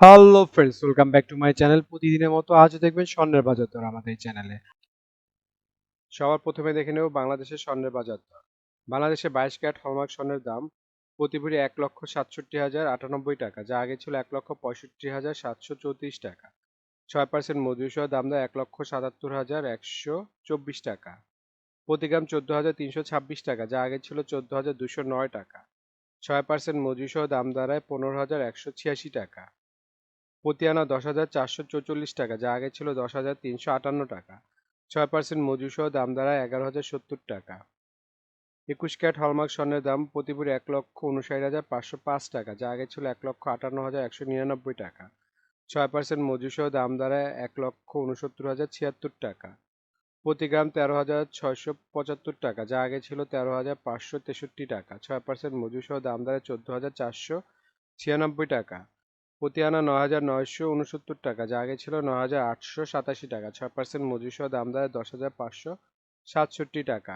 Hello friends, welcome back to my channel. প্রতিদিনের মতো আজও দেখবেন স্বর্ণের বাজার দর আমাদের এই চ্যানেলে। সবার প্রথমে দেখে নেব বাংলাদেশের স্বর্ণের বাজার দর। বাংলাদেশে 22 ক্যারেট হলমার্ক স্বর্ণের দাম প্রতি ভরি 1,67,098 টাকা, যা আগে ছিল 1,65,734 টাকা। 6% মজুরিসহ দাম দেয় 1,77,124 টাকা। প্রতি গ্রাম 14,326 টাকা, যা আগে ছিল 14,209 টাকা। 6% মজুরিসহ দাম দাঁড়ায় 15,186 টাকা। প্রতি আনা 10,444 টাকা, যা আগে ছিল 10,358 টাকা। 6% মজুরিসহ দাম দাঁড়ায় 11,070 টাকা। 21 ক্যারেট হলমার্ক স্বর্ণের দাম প্রতি ভরি 1,59,505 টাকা, যা আগে ছিল 1,58,199 টাকা। 6% মজুরিসহ দাম দাঁড়ায় 1,69,076 টাকা। প্রতি গ্রাম 13,675 টাকা, যা আগে ছিল 13,563 টাকা। 6% মজুরিসহ দাম দাঁড়ায় 14,496 টাকা। প্রতি আনা 9,969 টাকা, যা আগে ছিল 9,887 টাকা। 6% মজুরিসহ দাম দাঁড়ায় 10,567 টাকা।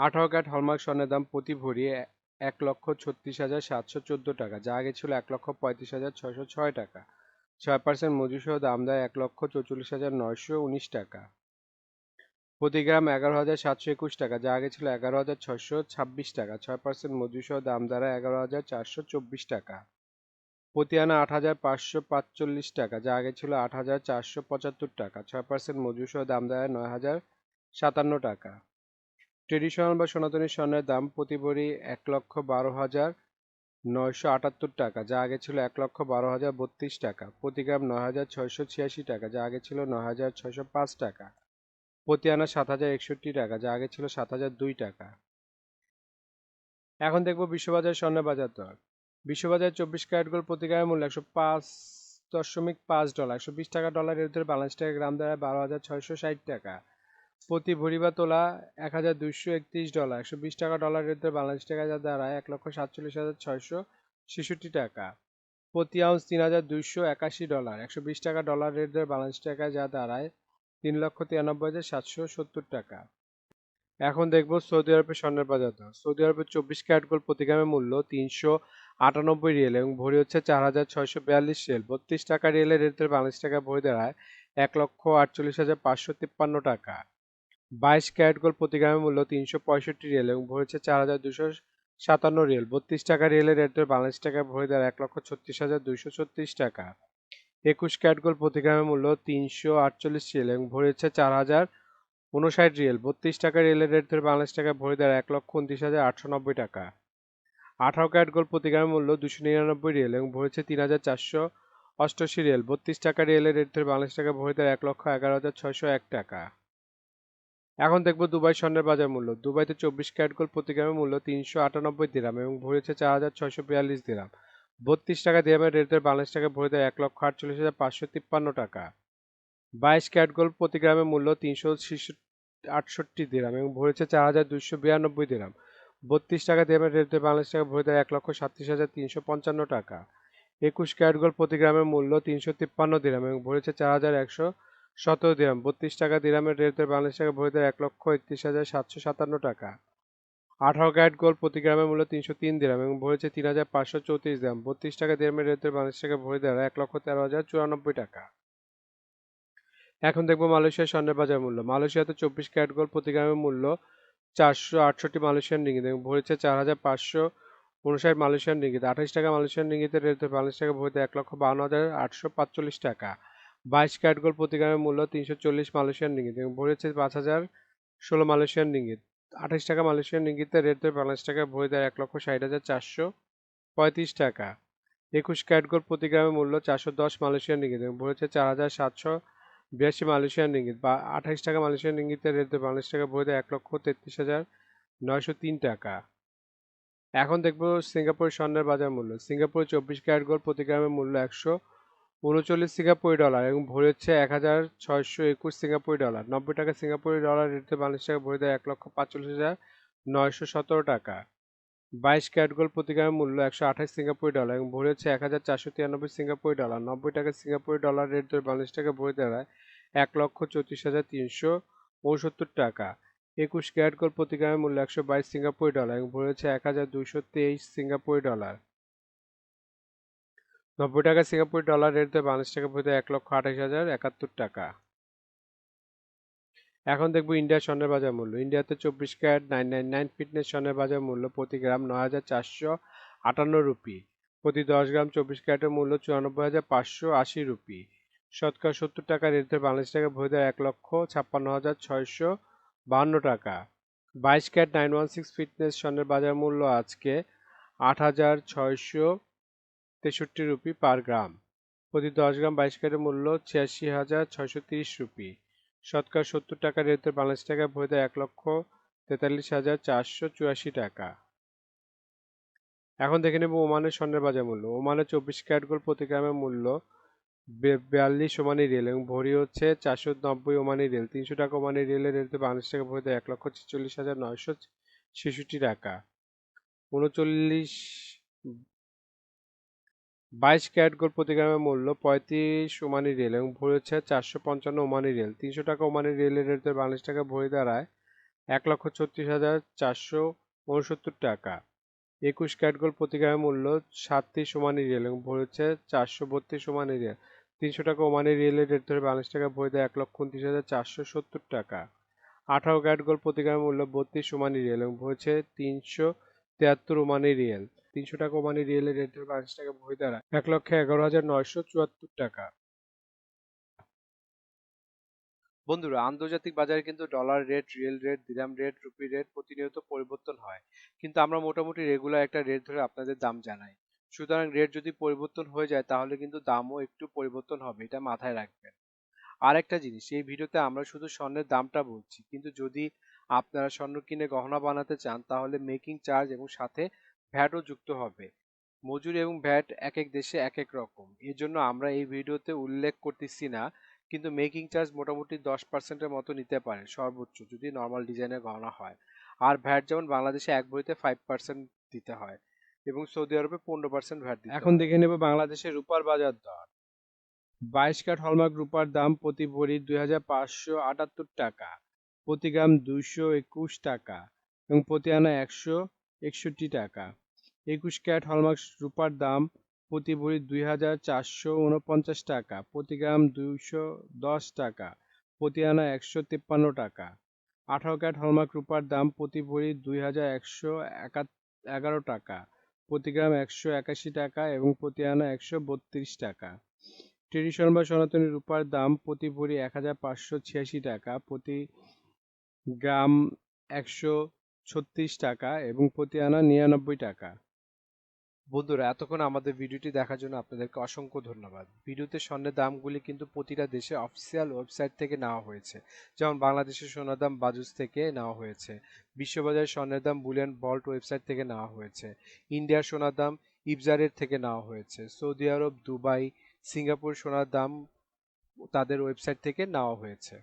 18 ক্যারেট হলমার্ক স্বর্ণের দাম প্রতি ভরি 1,36,714 টাকা, যা আগে ছিল 1,35,606 টাকা। 6% মজুরিসহ দাম দেয় 1,44,919 টাকা। প্রতি গ্রাম 11,721 টাকা, যা আগে ছিল 11,626 টাকা। 6% মজুরিসহ দাম দাঁড়ায় 11,424 টাকা। প্রতি আনা 8,545 টাকা, যা আগে ছিল 8,475 টাকা। 6% মজুরিসহ দাম দাঁড়ায় 9,057 টাকা। ট্রেডিশনাল বা সনাতনী স্বর্ণের দাম প্রতি ভরি 1,12,978 টাকা, যা আগে ছিল 1,12,032 টাকা। প্রতি গ্রাম 9,686 টাকা, যা আগে ছিল 9,605 টাকা। প্রতি আনা 7,061 টাকা, যা আগে ছিল 7,002 টাকা। এখন দেখবো বিশ্ববাজার স্বর্ণের বাজার দর। বিশ্ববাজারে 24 ক্যারেট গোল্ড প্রতি গ্রামের মূল্য 105.5 ডলার। 120 টাকা ডলার এর বাংলাদেশ টাকা গ্রাম দাঁড়ায় 12,660 টাকা। প্রতি ভরি বা তোলা 1,231 ডলার। 120 টাকা ডলার এর বাংলাদেশ টাকা যা দাঁড়ায় 1,47,666 টাকা। প্রতি আউন্স 3,281 ডলার। 120 টাকা ডলার এর বাংলাদেশ টাকা যা দাঁড়ায় 3,93,770 টাকা। এখন দেখবো সৌদি আরবের স্বর্ণের বাজার দর। সৌদি আরবের 24 ক্যারেট গোল্ড প্রতি গ্রামের মূল্য 398 রিয়েল এবং ভরি হচ্ছে 4,642 রিয়েল। 32 টাকা রিয়েলের রেটের বাংলাদেশ টাকা ভরি দাঁড়ায় 1,48,553 টাকা। 22 ক্যারেট গোল্ড প্রতি গ্রামের মূল্য 365 রিয়েল এবং ভরি হচ্ছে 4,257 রিয়েল। 32 টাকা রিয়েলের রেটের বাংলাদেশ টাকা ভরি দাঁড়ায় 1,36,236 টাকা। 21 ক্যারেট গোল্ড প্রতি গ্রামের মূল্য 348 রিয়েল এবং ভরি হচ্ছে 4,059 রিয়েল। 32 টাকা রিয়েলের রেট ধরে বাংলাদেশ টাকা ভরি দাঁড়ায় 1,29,890 টাকা। 18 ক্যারেট গোল্ড প্রতি গ্রামের মূল্য 299 রিয়েল এবং ভরি হচ্ছে 3,488 রিয়েল। 32 টাকা রিয়েলের রেট ধরে বাংলাদেশ টাকা ভরি দাঁড়ায় 1,11,601 টাকা। এখন দেখবো দুবাই স্বর্ণের বাজার মূল্য। দুবাইতে 24 ক্যারেট গোল্ড প্রতি গ্রামের মূল্য 398 দিরাম এবং ভরি হচ্ছে 4,642 দিরাম। 32 টাকা দিরামের রেট ধরে বাংলাদেশ টাকা ভরি দাঁড়ায় 1,48,553 টাকা। 22 ক্যারেট গোল্ড প্রতি গ্রামের মূল্য 368 দিরাম এবং ভরি হচ্ছে 4,292 দিরাম। 32 টাকা দিরামের রেট ধরে বাংলাদেশ টাকা ভরি দাঁড়ায় 1,37,355 টাকা। 21 ক্যারেট গোল্ড প্রতি গ্রামের মূল্য 353 দিরাম এবং ভরি হচ্ছে 4,117 দিরাম। 32 টাকা দিরামের রেট ধরে বাংলাদেশ টাকা ভরি দাঁড়ায় 1,31,757 টাকা। 18 ক্যারেট গোল্ড প্রতি গ্রামের মূল্য 303 দিরাম এবং ভরি হচ্ছে 3,534 দিরাম। 32 টাকা দিরামের রেট ধরে বাংলাদেশ টাকা ভরি দাঁড়ায় 1,13,094 টাকা। এখন দেখবো মালয়েশিয়ার স্বর্ণের বাজার মূল্য। মালয়েশিয়াতে 24 ক্যারেট গোল্ড প্রতি গ্রামের মূল্য 468 মালয়েশিয়ান রিঙ্গিত এবং ভরি হচ্ছে 4,559 মালয়েশিয়ান রিঙ্গিত। 28 টাকা মালয়েশিয়ান রিঙ্গিতের রেট ধরে বাংলাদেশ টাকা ভরিতে 1,52,845 টাকা। 22 ক্যারেট গোল্ড প্রতি গ্রামের মূল্য 340 মালয়েশিয়ান রিঙ্গিত এবং ভরি হচ্ছে 5,016 মালয়েশিয়ান রিঙ্গিত। 28 টাকা মালয়েশিয়ান রিঙ্গিতের রেট ধরে বাংলাদেশ টাকা ভরি দেয় 1,60,435 টাকা। 21 ক্যারেট গোল্ড প্রতি গ্রামের মূল্য 410 মালয়েশিয়ান রিঙ্গিত এবং ভরি হচ্ছে 4,782 মালয়েশিয়ান রিঙ্গিত। বা 28 টাকা মালয়েশিয়ান রিঙ্গিতের রেট ধরে বাংলাদেশ টাকা ভরি দেয় 1,33,903 টাকা। এখন দেখবো সিঙ্গাপুরের স্বর্ণের বাজার মূল্য। সিঙ্গাপুরে 24 ক্যারেট গোল্ড প্রতি গ্রামের মূল্য 139 সিঙ্গাপুরি ডলার এবং ভরি হচ্ছে 1,621 সিঙ্গাপুরি ডলার। 90 টাকা সিঙ্গাপুরি ডলার রেটে বাংলাদেশ টাকা ভরি দেয় 1,45,917 টাকা। 22 ক্যারেট গোল্ড প্রতি গ্রামের মূল্য 128 সিঙ্গাপুরি ডলার এবং ভরি হচ্ছে 1,493 সিঙ্গাপুরি ডলার। 90 টাকা সিঙ্গাপুরি ডলার রেট ধরে বাংলাদেশ টাকা ভরি দাঁড়ায় 1,34,369 টাকা। 21 ক্যারেট গোল্ড প্রতি গ্রামের মূল্য 122 সিঙ্গাপুরি ডলার এবং ভরি হচ্ছে 1,223 সিঙ্গাপুরি ডলার। 90 টাকা সিঙ্গাপুরি ডলার রেট দিয়ে বাংলাদেশ টাকা পড়ে 1,28,071 টাকা। এখন দেখবো ইন্ডিয়ার স্বর্ণের বাজার মূল্য। ইন্ডিয়াতে 24 ক্যারেট 999 ফিটনেস স্বর্ণের বাজার মূল্য প্রতি গ্রাম 9,458 রুপি। প্রতি 10 গ্রাম 24 ক্যারেটের মূল্য 94,580 রুপি। শতকরা 70 টাকা রেট দিয়ে বাংলাদেশ টাকা ভরে 1,56,652 টাকা। 22 ক্যারেট 916 ফিটনেস স্বর্ণের বাজার মূল্য আজকে 8,663 রুপি পার গ্রাম। প্রতি 10 গ্রাম 22 ক্যারেটের মূল্য 86,630 রুপি। শতকরা 70 টাকা রেটে বাংলাদেশ টাকা ভরে 1,43,484 টাকা। এখন দেখে নেব ওমানের স্বর্ণের বাজার মূল্য। ওমানের 24 ক্যারেট গোল্ড প্রতি গ্রামের মূল্য 42 ওমানি রিয়েল এবং ভরি হচ্ছে 490 ওমানি রিয়েল। 300 টাকা ওমানি রিয়েলের রেটে বাংলাদেশ টাকা ভরে 1,46,966 টাকা। 22 ক্যারেট গোল্ড প্রতি গ্রামের মূল্য 35 ওমানি রিয়েল এবং ভরি হচ্ছে 455 ওমানি রিয়েল। 300 টাকা ওমানি রিয়েলের রেট বাংলাদেশ টাকা ভরি দাঁড়ায় 1,36,469 টাকা। 21 ক্যারেট গোল্ড প্রতি গ্রামের মূল্য 37 ওমানি রিয়েল এবং ভরি হচ্ছে 432 ওমানি রিয়েল। 300 টাকা ওমানি রিয়েলের রেট ধরে বাংলাদেশ টাকা ভরি দেয় 1,29,470 টাকা। 18 ক্যারেট গোল্ড প্রতি গ্রামের মূল্য 32 ওমানি রিয়েল এবং ভরি হচ্ছে 373 ওমানি রিয়েল। 300 টাকা ওমানি রিয়েলের রেট ধরে বাংলাদেশ টাকা ভরি দাঁড়ায় 1,11,974 টাকা। বন্ধুরা, আন্তর্জাতিক বাজারে কিন্তু ডলার রেট, রিয়েল রেট, দিরহাম রেট, রুপি রেট প্রতিনিয়ত পরিবর্তন হয়, কিন্তু আমরা মোটামুটি রেগুলার একটা রেট ধরে আপনাদের দাম জানাই। সুতরাং রেট যদি পরিবর্তন হয়ে যায় তাহলে কিন্তু দামও একটু পরিবর্তন হবে, এটা মাথায় রাখবেন। আর একটা জিনিস, এই ভিডিওতে আমরা শুধু স্বর্ণের দামটা বলছি, কিন্তু যদি আপনারা স্বর্ণ কিনে গহনা বানাতে চান তাহলে মেকিং চার্জ এবং সাথে ভ্যাটও যুক্ত হবে। মজুরি এবং ভ্যাট এক এক দেশে এক এক রকম, এর জন্য আমরা এই ভিডিওতে উল্লেখ করতেছি না, কিন্তু মেকিং চার্জ মোটামুটি 10%-এর মতো নিতে পারে সর্বোচ্চ, যদি নর্মাল ডিজাইনের গহনা হয়। আর ভ্যাট যেমন বাংলাদেশে এক ভরিতে 5% দিতে হয় এবং সৌদি আরবে 15% ভ্যাট দিতে হয়। এখন দেখে নেব বাংলাদেশের রূপার বাজার দর। 22 ক্যারেট হলমার্ক রূপার দাম প্রতি ভরি 2,578 টাকা, প্রতি গ্রাম 221 টাকা এবং প্রতি আনা 161 টাকা। 21 ক্যারেট হলমার্ক রূপার দাম প্রতি ভরি 2,449 টাকা, প্রতি গ্রাম 210 টাকা, প্রতি আনা 153 টাকা। 18 ক্যারেট হলমার্ক রূপার দাম প্রতি ভরি 2,111 টাকা, প্রতি গ্রাম 181 টাকা এবং প্রতি আনা 132 টাকা। ট্রেডিশনাল বা সনাতনী রূপার দাম প্রতি ভরি 1,586 টাকা, প্রতি গ্রাম 136 টাকা এবং প্রতি আনা 99 টাকা। বন্ধুরা, এতক্ষণ আমাদের ভিডিওটি দেখার জন্য আপনাদেরকে অসংখ্য ধন্যবাদ। ভিডিওতে স্বর্ণের দামগুলি কিন্তু প্রতিটা দেশে অফিসিয়াল ওয়েবসাইট থেকে নেওয়া হয়েছে। যেমন বাংলাদেশের সোনার দাম বাজুস থেকে নেওয়া হয়েছে, বিশ্ববাজারের স্বর্ণের দাম বুলিয়ন ভল্ট ওয়েবসাইট থেকে নেওয়া হয়েছে, ইন্ডিয়ার সোনার দাম ইবজারের থেকে নেওয়া হয়েছে, সৌদি আরব, দুবাই, সিঙ্গাপুর সোনার দাম তাদের ওয়েবসাইট থেকে নেওয়া হয়েছে।